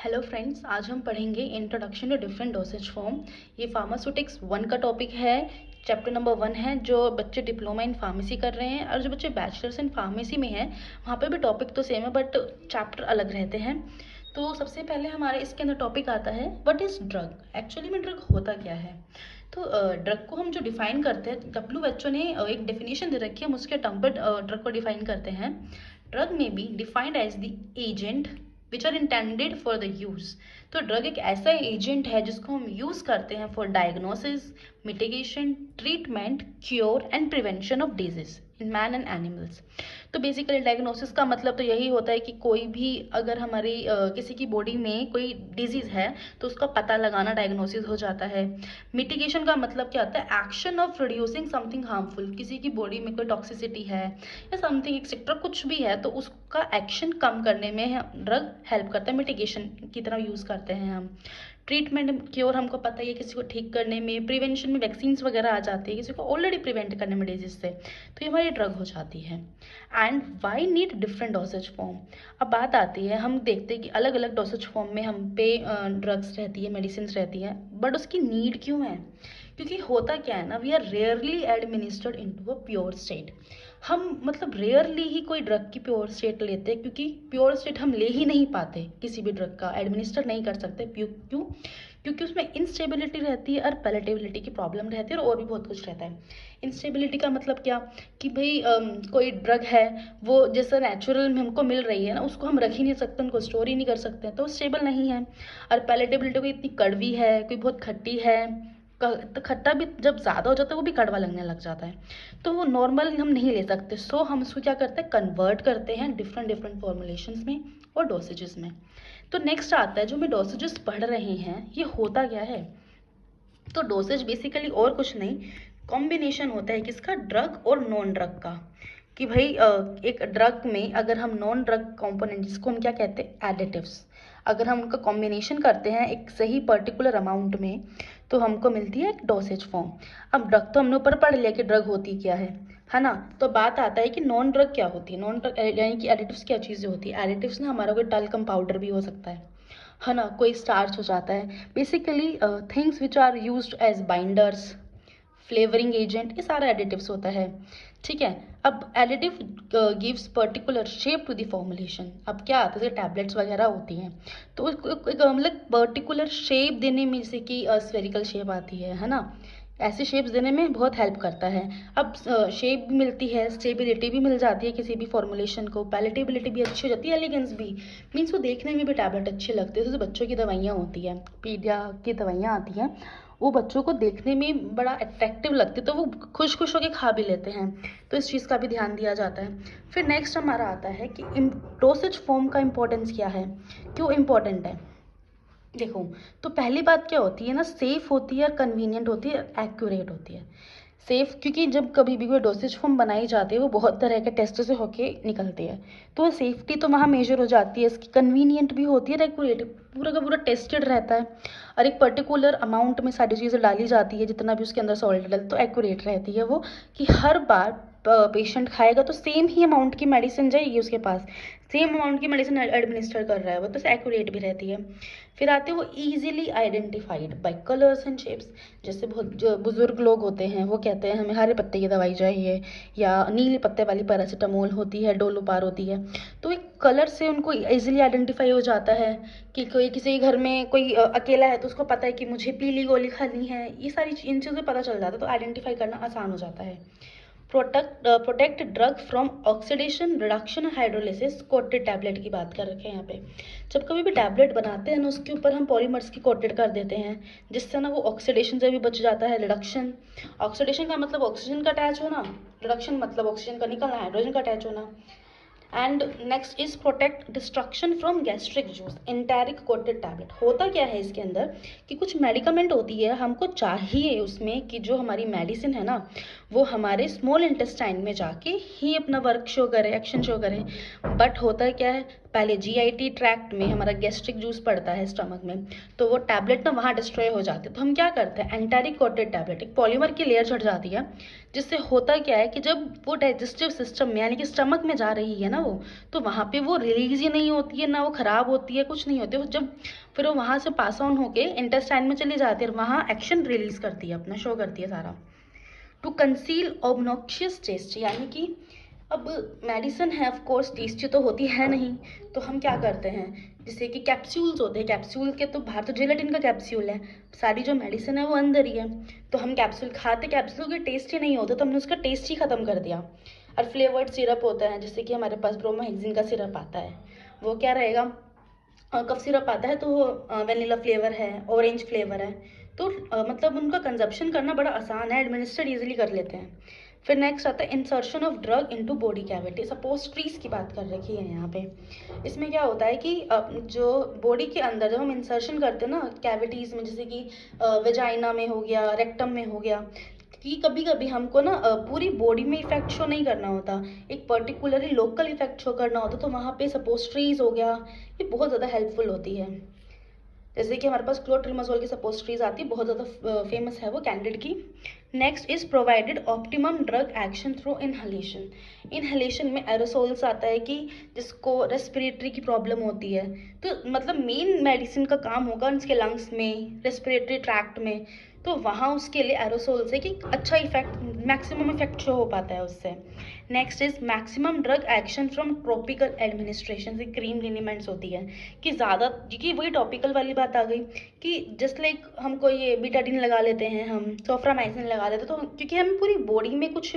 Hello friends, आज हम पढ़ेंगे introduction to different dosage form. ये फार्मास्यूटिक्स 1 का टॉपिक है। चैप्टर नंबर 1 है जो बच्चे डिप्लोमा इन फार्मेसी कर रहे हैं, और जो बच्चे बैचलर्स इन फार्मेसी में हैं वहाँ पे भी टॉपिक तो सेम है बट चैप्टर अलग रहते हैं। तो सबसे पहले हमारे इसके अंदर टॉपिक आता है व्हाट इज़ ड्रग। एक्चुअली में ड्रग होता क्या है। तो ड्रग को हम जो डिफाइन करते हैं, WHO ने एक डेफिनेशन दे रखी है, हम उसके टर्म पर ड्रग को डिफाइन करते हैं। Drug may be defined as the agent which are intended for the use. तो ड्रग एक ऐसा एजेंट है जिसको हम यूज़ करते हैं for diagnosis, mitigation, treatment, cure and prevention of disease in man and animals. तो बेसिकली डायग्नोसिस का मतलब तो यही होता है कि कोई भी अगर हमारी किसी की बॉडी में कोई डिजीज़ है तो उसका पता लगाना डायग्नोसिस हो जाता है। मिटिगेशन का मतलब क्या होता है, action of reducing something harmful. किसी की बॉडी में कोई टॉक्सिसिटी है या समथिंग एक्सेट्रा कुछ भी है तो उसका एक्शन कम करने में ड्रग हेल्प करता है, मिटिगेशन की तरह यूज़ करते हैं हम। ट्रीटमेंट, क्योर हमको पता ही है, किसी को ठीक करने में, प्रिवेंशन में वैक्सीन्स वगैरह आ जाती है किसी को ऑलरेडी प्रिवेंट करने में डिजीज से, तो ये हमारी ड्रग हो जाती है। And why need different dosage form. अब बात आती है, हम देखते हैं कि अलग अलग डोसेज फॉर्म में हम पे ड्रग्स रहती है, मेडिसिन रहती है, बट उसकी नीड क्यों है। क्योंकि होता क्या है ना, we are rarely administered into a pure state. हम मतलब रेयरली ही कोई ड्रग की प्योर स्टेट लेते हैं, क्योंकि प्योर स्टेट हम ले ही नहीं पाते, किसी भी ड्रग का एडमिनिस्टर नहीं कर सकते। क्यों? क्योंकि उसमें इंस्टेबिलिटी रहती है और पैलेटेबिलिटी की प्रॉब्लम रहती है, और भी बहुत कुछ रहता है। इंस्टेबिलिटी का मतलब क्या कि भाई कोई ड्रग है वो जैसा नेचुरल में हमको मिल रही है ना, उसको हम रख ही नहीं सकते, उनको स्टोर ही नहीं कर सकते, तो स्टेबल नहीं है। और पैलेटेबिलिटी कोई इतनी कड़वी है, कोई बहुत खट्टी है, तो खट्टा भी जब ज़्यादा हो जाता है वो भी कड़वा लगने लग जाता है, तो वो नॉर्मल हम नहीं ले सकते। सो हम उसको क्या करते हैं, कन्वर्ट करते हैं डिफरेंट डिफरेंट फॉर्मुलेशंस में और डोसेजेस में। तो नेक्स्ट आता है, जो हम डोसेजेस पढ़ रहे हैं ये होता क्या है। तो डोसेज बेसिकली और कुछ नहीं, कॉम्बिनेशन होता है किसका, ड्रग और नॉन ड्रग का। कि भाई एक ड्रग में अगर हम नॉन ड्रग कंपोनेंट, जिसको हम क्या कहते हैं, एडिटिव्स, अगर हम उनका कॉम्बिनेशन करते हैं एक सही पर्टिकुलर अमाउंट में तो हमको मिलती है एक डोसेज फॉर्म। अब ड्रग तो हमने ऊपर पढ़ लिया कि ड्रग होती क्या है ना। तो बात आता है कि नॉन ड्रग क्या होती है। नॉन ड्रग यानी कि एडिटिव्स क्या चीज़ें होती है। एडिटिव्स ना हमारा कोई टल्कम पाउडर भी हो सकता है ना, कोई स्टार्च हो जाता है। Basically things which are used as binders, flavouring agent, ये सारा एडिटिव्स होता है। ठीक है। अब additive gives particular shape to the formulation. अब क्या आता है, जैसे टैबलेट्स वगैरह होती हैं तो उसको एक मतलब पर्टिकुलर शेप देने में, जैसे कि स्फेरिकल शेप आती है ना, ऐसी शेप्स देने में बहुत हेल्प करता है। अब शेप भी मिलती है, स्टेबिलिटी भी मिल जाती है किसी भी फॉर्मुलेशन को, पैलेटेबिलिटी भी अच्छी हो जाती है, एलिगेंस भी, मीन्स वो देखने में भी टैबलेट अच्छे लगते हैं। जैसे बच्चों की दवाइयाँ होती हैं, पीडिया की दवाइयाँ आती हैं, वो बच्चों को देखने में बड़ा अट्रैक्टिव लगती है तो वो खुश खुश होकर खा भी लेते हैं, तो इस चीज़ का भी ध्यान दिया जाता है। फिर नेक्स्ट हमारा आता है कि डोसेज फॉर्म का इम्पोर्टेंस क्या है, क्यों इम्पोर्टेंट है। देखो, तो पहली बात क्या होती है ना, सेफ़ होती है, कन्वीनियंट होती है, एक्यूरेट होती है। सेफ़ क्योंकि जब कभी भी कोई डोसेज फॉर्म बनाई जाती है वो बहुत तरह के टेस्ट से होके निकलती है, तो सेफ्टी तो वहाँ मेजर हो जाती है, इसकी कन्वीनियंट भी होती है, एक्यूरेट, पूरा का पूरा टेस्टेड रहता है, और एक पर्टिकुलर अमाउंट में सारी चीज़ें डाली जाती है, जितना भी उसके अंदर सॉल्ट डल, तो एक्यूरेट रहती है वो, कि हर बार पेशेंट खाएगा तो सेम ही अमाउंट की मेडिसिन जाएगी उसके पास, सेम अमाउंट की मेडिसिन एडमिनिस्टर कर रहा है वो, तो एक्यूरेट भी रहती है। फिर आते हैं वो easily identified by colours and shapes. जैसे बहुत जो बुजुर्ग लोग होते हैं वो कहते हैं हमें हरे पत्ते की दवाई चाहिए, या नीले पत्ते वाली पैरासीटामोल होती है, डोलोपार होती है, तो एक कलर से उनको ईजिली आइडेंटिफाई हो जाता है कि कोई किसी घर में कोई अकेला है तो उसको पता है कि मुझे पीली गोली खानी है, ये सारी इन चीज़ों पता चल जाता है, तो आइडेंटिफाई करना आसान हो जाता है। Protect drug from oxidation, reduction, hydrolysis. Coated tablet की बात कर रखे हैं यहाँ पे। जब कभी भी टैबलेट बनाते हैं ना उसके ऊपर हम पॉलीमर्स की कोटेड कर देते हैं, जिससे ना वो ऑक्सीडेशन से भी बच जाता है। रिडक्शन, ऑक्सीडेशन का मतलब ऑक्सीजन का अटैच होना, रिडक्शन मतलब ऑक्सीजन का निकलना, हाइड्रोजन का अटैच होना। And next is protect destruction from gastric juice, enteric coated tablet. होता क्या है इसके अंदर कि कुछ मेडिकामेंट होती है, हमको चाहिए उसमें कि जो हमारी मेडिसिन है ना वो हमारे स्मॉल इंटेस्टाइन में जाके ही अपना वर्क शो करे, एक्शन शो करे, बट होता क्या है, पहले जीआईटी ट्रैक्ट में हमारा गैस्ट्रिक जूस पड़ता है स्टमक में, तो वो टैबलेट ना वहाँ डिस्ट्रॉय हो जाते हैं। तो हम क्या करते हैं, एंटारिक कोटेड टैबलेट, एक पॉलीमर की लेयर चढ़ जाती है, जिससे होता क्या है कि जब वो डाइजेस्टिव सिस्टम में यानी कि स्टमक में जा रही है ना वो, तो वहाँ पे वो रिलीज ही नहीं होती है, ना वो खराब होती है, कुछ नहीं होती है। जब फिर वो वहाँ से पास ऑन होके इंटेस्टाइन में चली जाती है और वहाँ एक्शन रिलीज करती है, अपना शो करती है सारा। टू कंसील ऑब्नॉक्शियस टेस्ट, यानी कि अब मेडिसिन है ऑफ कोर्स टेस्टी तो होती है नहीं, तो हम क्या करते हैं, जैसे कि कैप्सूल्स होते हैं, कैप्सूल के तो बाहर तो जेलेटिन का कैप्सूल है, सारी जो मेडिसिन है वो अंदर ही है, तो हम कैप्सूल खाते, कैप्सूल के टेस्ट ही नहीं होता, तो हमने उसका टेस्ट ही ख़त्म कर दिया। और फ्लेवर्ड सिरप होता है, जैसे कि हमारे पास ब्रोमोहेक्सिन का सिरप आता है, वो क्या रहेगा, कफ सिरप आता है तो वो वेनिला फ्लेवर है, ऑरेंज फ्लेवर है, तो मतलब उनका कंजप्शन करना बड़ा आसान है, एडमिनिस्टर ईजिली कर लेते हैं। फिर नेक्स्ट आता है insertion of drug into body cavity, suppositories की बात कर रखी है यहाँ पे। इसमें क्या होता है कि जो बॉडी के अंदर जब हम इंसर्शन करते हैं ना कैविटीज़ में, जैसे कि वेजाइना में हो गया, रेक्टम में हो गया, कि कभी कभी हमको ना पूरी बॉडी में इफेक्ट शो नहीं करना होता, एक पर्टिकुलरली लोकल इफेक्ट शो करना होता, तो वहाँ पे सपोस्ट्रीज हो गया, ये बहुत ज़्यादा हेल्पफुल होती है। जैसे कि हमारे पास क्लोट्रिमाजोल की सपोस्ट्रीज आती है, बहुत ज़्यादा फेमस है वो कैंडिड की। Next is provided optimum drug action through inhalation. Inhalation में एरोसोल्स आता है कि जिसको रेस्पिरेटरी की प्रॉब्लम होती है, तो मतलब मेन मेडिसिन का काम होगा उसके लंग्स में, रेस्पिरेटरी ट्रैक्ट में, तो वहाँ उसके लिए एरोसोल से कि अच्छा इफेक्ट, मैक्सिमम इफेक्ट शो हो पाता है उससे। Next is maximum drug action from topical administration, से क्रीम लिनीमेंट्स होती है कि ज़्यादा, क्योंकि वही टॉपिकल वाली बात आ गई कि जस्ट लाइक हमको ये बीटाडीन लगा लेते हैं, हम सोफ्रामाइसिन लगा लेते हैं, तो क्योंकि हम पूरी बॉडी में कुछ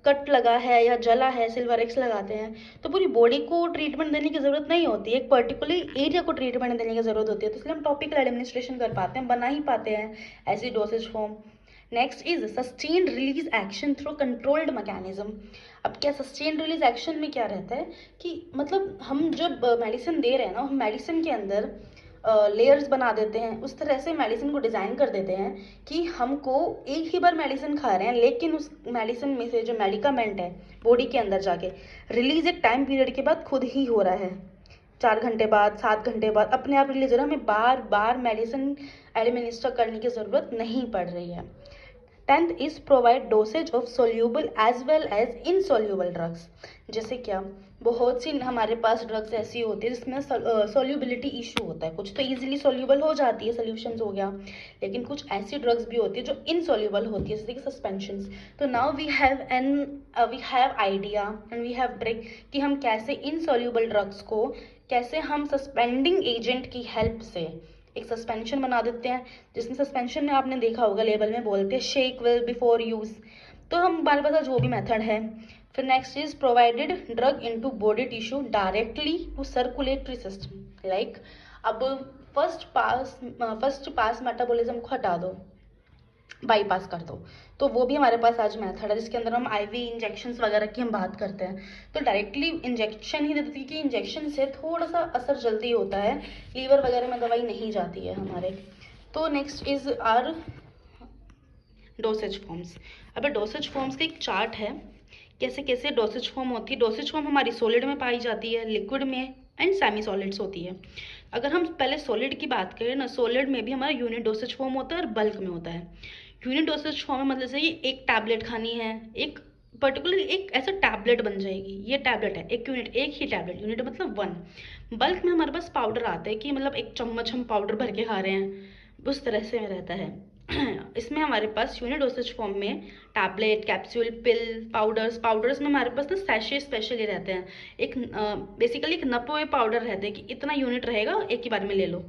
कट लगा है या जला है, सिल्वर एक्स लगाते हैं, तो पूरी बॉडी को ट्रीटमेंट देने की ज़रूरत नहीं होती है, एक पर्टिकुलर एरिया को ट्रीटमेंट देने की ज़रूरत होती है, तो इसलिए हम टॉपिकल एडमिनिस्ट्रेशन कर पाते हैं, बना ही पाते हैं ऐसी dosage form. Next is sustained release action through controlled mechanism. अब क्या सस्टेन्ड रिलीज एक्शन में क्या रहता है कि मतलब हम जब मेडिसिन दे रहे हैं ना, हम मेडिसिन के अंदर लेयर्स बना देते हैं, उस तरह से मेडिसिन को डिज़ाइन कर देते हैं कि हमको एक ही बार मेडिसिन खा रहे हैं, लेकिन उस मेडिसिन में से जो मेडिकामेंट है बॉडी के अंदर जाके रिलीज एक टाइम पीरियड के बाद खुद ही हो रहा है, 4 घंटे बाद, 7 घंटे बाद अपने आप रिलीज हो रहा है, हमें बार बार मेडिसिन एडमिनिस्टर करने की ज़रूरत नहीं पड़ रही है। 10th is provide dosage of soluble as well as insoluble drugs. जैसे क्या, बहुत सी हमारे पास ड्रग्स ऐसी होती है जिसमें सोल्यूबिलिटी इशू होता है, कुछ तो इजीली सोल्यूबल हो जाती है, सोल्यूशंस हो गया, लेकिन कुछ ऐसी ड्रग्स भी होती है जो इनसोल्यूबल होती है, जैसे कि सस्पेंशंस। तो now we have idea and we have trick कि हम कैसे इनसोल्यूबल ड्रग्स को कैसे हम सस्पेंडिंग एजेंट की हेल्प से एक सस्पेंशन बना देते हैं, जिसमें सस्पेंशन में आपने देखा होगा लेबल में बोलते हैं शेक वेल बिफोर यूज, तो हम हमारे पास जो भी मेथड है। फिर next is provided drug into body tissue directly to circulatory system, like अब फर्स्ट पास मेटाबॉलिज्म को हटा दो, बाईपास कर दो, तो वो भी हमारे पास आज मेथड है जिसके अंदर हम आईवी इंजेक्शंस वगैरह की हम बात करते हैं, तो डायरेक्टली इंजेक्शन ही दे देती है कि इंजेक्शन से थोड़ा सा असर जल्दी होता है, लीवर वगैरह में दवाई नहीं जाती है हमारे। तो next is are dosage forms. अब डोसेज फॉर्म्स का एक चार्ट है, कैसे कैसे डोसेज फॉर्म होती है। डोसेज फॉर्म हमारी सॉलिड में पाई जाती है, लिक्विड में एंड सेमी सॉलिड्स होती है। अगर हम पहले सॉलिड की बात करें ना, सॉलिड में भी हमारा यूनिट डोसेज फॉर्म होता है और बल्क में होता है। यूनिट डोसेज फॉर्म में मतलब से एक टैबलेट खानी है, एक पर्टिकुलर एक ऐसा टैबलेट बन जाएगी, ये टैबलेट है, एक यूनिट, एक ही टैबलेट, यूनिट मतलब 1। बल्क में हमारे पास पाउडर आता है कि मतलब एक चम्मच हम पाउडर भर के खा रहे हैं, उस तरह से रहता है। इसमें हमारे पास यूनिट डोसेज फॉर्म में टैबलेट, कैप्सूल, पिल, पाउडर्स में हमारे पास ना सैशे स्पेशली रहते हैं, एक बेसिकली एक नपे हुए पाउडर रहते हैं कि इतना यूनिट रहेगा, एक ही बार में ले लो।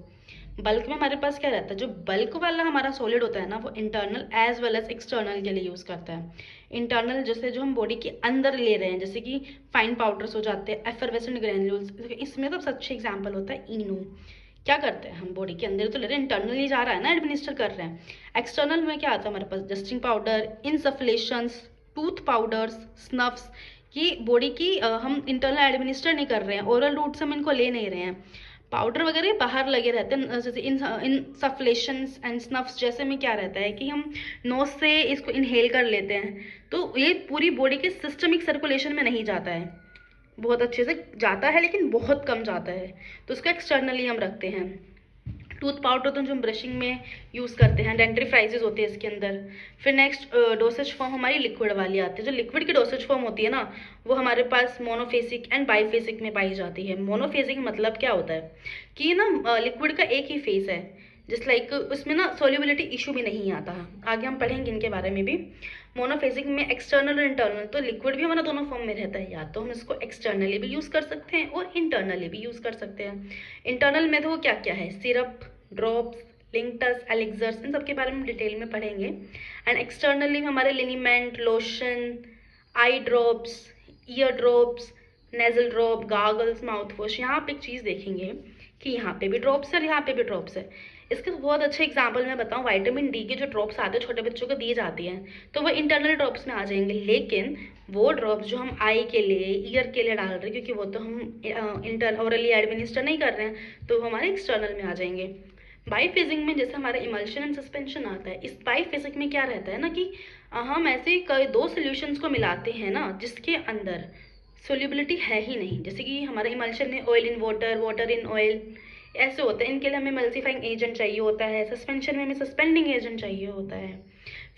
बल्क में हमारे पास क्या रहता है, जो बल्क वाला हमारा सॉलिड होता है ना, वो internal as well as external के लिए यूज़ करता है। इंटरनल जैसे जो हम बॉडी के अंदर ले रहे हैं, जैसे कि फाइन पाउडर्स हो जाते हैं, एफरवेसेंट ग्रैन्यूल्स, इसमें सबसे अच्छा एग्जाम्पल होता है इनो। क्या करते हैं हम बॉडी के अंदर तो ले रहे हैं, इंटरनली जा रहा है ना, एडमिनिस्टर कर रहे हैं। एक्सटर्नल में क्या आता है हमारे पास, जस्टिंग पाउडर, इंसफलेशंस, टूथ पाउडर्स, स्नफ्स, ये बॉडी की हम इंटरनल एडमिनिस्टर नहीं कर रहे हैं, ओरल रूट से हम इनको ले नहीं रहे हैं। पाउडर वगैरह बाहर लगे रहते हैं, जैसे इंसफलेशंस एंड स्नफ्स जैसे में क्या रहता है कि हम नोज से इसको इनहेल कर लेते हैं, तो ये पूरी बॉडी के सिस्टमिक सर्कुलेशन में नहीं जाता है, बहुत अच्छे से जाता है लेकिन बहुत कम जाता है, तो उसको एक्सटर्नली हम रखते हैं। टूथ पाउडर तो जो हम ब्रशिंग में यूज़ करते हैं, डेंट्रीफ्राइजेज होते हैं इसके अंदर। फिर नेक्स्ट डोसेज फॉर्म हमारी लिक्विड वाली आती है। जो लिक्विड की डोसेज फॉर्म होती है ना, वो हमारे पास मोनोफेसिक एंड बाईफेसिक में पाई जाती है। मोनोफेसिक मतलब क्या होता है कि ना लिक्विड का एक ही फेस है, जिस लाइक उसमें ना सोल्यूबिलिटी इशू भी नहीं आता है। आगे हम पढ़ेंगे इनके बारे में भी। मोनोफेसिक में एक्सटर्नल और इंटरनल, तो लिक्विड भी हमारा दोनों फॉर्म में रहता है, या तो हम इसको एक्सटर्नली भी यूज़ कर सकते हैं और इंटरनली भी यूज़ कर सकते हैं। इंटरनल में तो वो क्या क्या है, सिरप, ड्रॉप्स, लिंक्टस, एलिक्सर्स, इन सब के बारे में डिटेल में पढ़ेंगे। एंड एक्सटर्नली हमारे liniment, lotion, eye drops, ear drops, nasal drop, gargles, mouth wash. यहाँ पे एक चीज़ देखेंगे कि यहाँ पे भी ड्रॉप्स है और यहाँ पे भी ड्रॉप्स है। इसके बहुत अच्छे एग्जाम्पल मैं बताऊँ, विटामिन डी के जो ड्रॉप्स आते हैं छोटे बच्चों को दी जाती हैं, तो वो इंटरनल ड्रॉप्स में आ जाएंगे। लेकिन वो ड्रॉप्स जो हम आई के लिए, ईयर के लिए डाल रहे हैं, क्योंकि वो तो हम ओरली एडमिनिस्टर नहीं कर रहे हैं, तो वो हमारे एक्सटर्नल में आ जाएंगे। बाईफेजिंग में जैसे हमारा इमल्शन एंड सस्पेंशन आता है, इस बाईफेजिक में क्या रहता है ना कि हम ऐसे कई दो सोल्यूशंस को मिलाते हैं ना जिसके अंदर सोल्यूबिलिटी है ही नहीं। जैसे कि हमारे इमल्शन में oil in water, water in oil, ऐसे होता है। इनके लिए हमें मल्सीफाइंग एजेंट चाहिए होता है, सस्पेंशन में हमें सस्पेंडिंग एजेंट चाहिए होता है।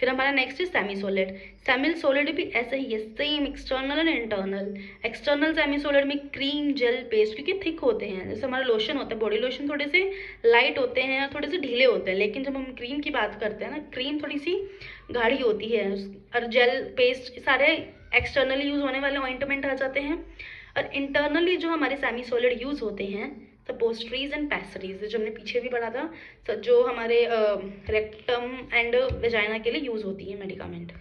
फिर हमारा नेक्स्ट है सेमी सॉलिड। सेमी सॉलिड भी ऐसा ही है, same external and internal. External semi solid में क्रीम, जेल, पेस्ट, क्योंकि थिक होते हैं। जैसे हमारा लोशन होता है, बॉडी लोशन थोड़े से लाइट होते हैं और थोड़े से ढीले होते हैं, लेकिन जब हम क्रीम की बात करते हैं ना, क्रीम थोड़ी सी गाढ़ी होती है। और जेल, पेस्ट सारे एक्सटर्नली यूज होने वाले ऑइंटमेंट आ जाते हैं। और इंटरनली जो हमारे सेमी सॉलिड यूज होते हैं, सपोस्ट्रीज एंड पैसरीज, जो हमने पीछे भी पढ़ा था, जो हमारे रेक्टम एंड वेजाइना के लिए यूज होती है मेडिकामेंट।